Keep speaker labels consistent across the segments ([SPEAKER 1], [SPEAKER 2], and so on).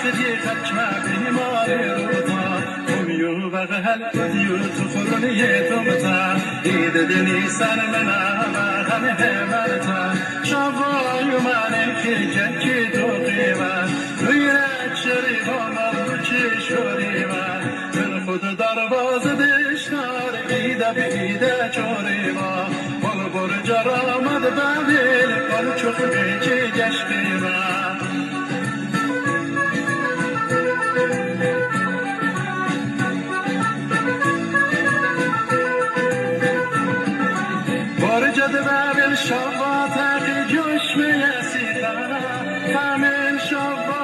[SPEAKER 1] خدي خدمة بمال روتا وميو بغهل وديو تخرني تومتا ديد دني سن منا هم همتا شافا يماني كي توقيما ويرك شريفانا وچي شوريما من خود درواز دشنار ایده بیده چوریما بال برج آمد ببین بال چوخ بیچی گشتیما برجد ببین شبا تقی جوش میسیتا همین شبا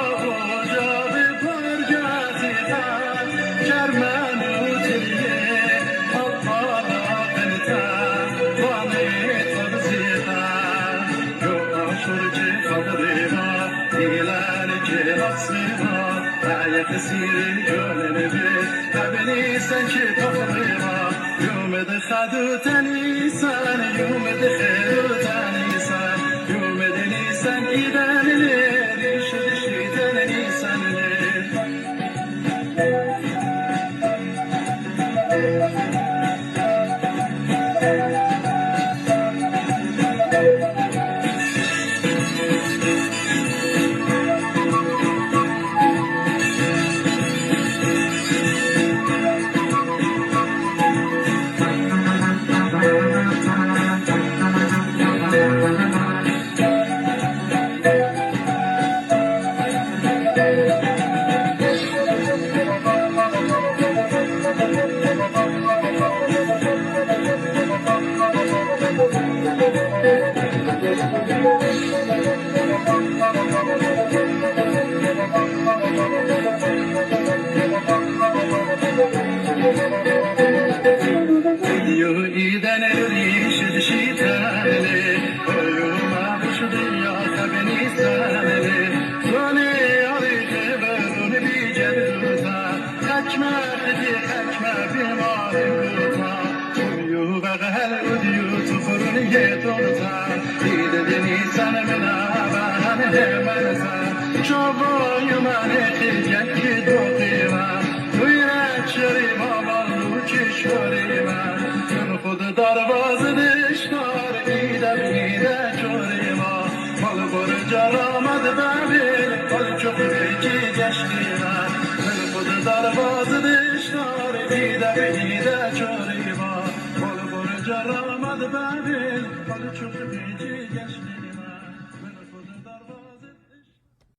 [SPEAKER 1] بجا به برج ازیتا کرمن و تریه حالا بنتا وانه ترزیتا یو آشور چه خبری ما دیلن چه نصری ما عیق سیری جانه بی تبینی سن چه تخری ما یوم دخدو تنیسن یوم دخدو تنیسن یوم دنیسن ایدن لیری شدشیدن نیسن لیر Yu iden eriş şitaneli oyuma şu dünya tabeni saneli Zoni arike beruni bir ceduta Kaçma dedi kaçma bir maluta Uyu bagahel udiyu tufuruni yetonta Dide deni sanmena bahane hemanata Çobo yumane khilgen ki doqima Uyrak şerima ballu çişorima خود درواز دشنار ایده بیده چوریما مال برج آمد ببین مال چوخ بیچی گشتیما من خود درواز دشنار ایده بیده چوریما مال برج آمد ببین مال چوخ بیچی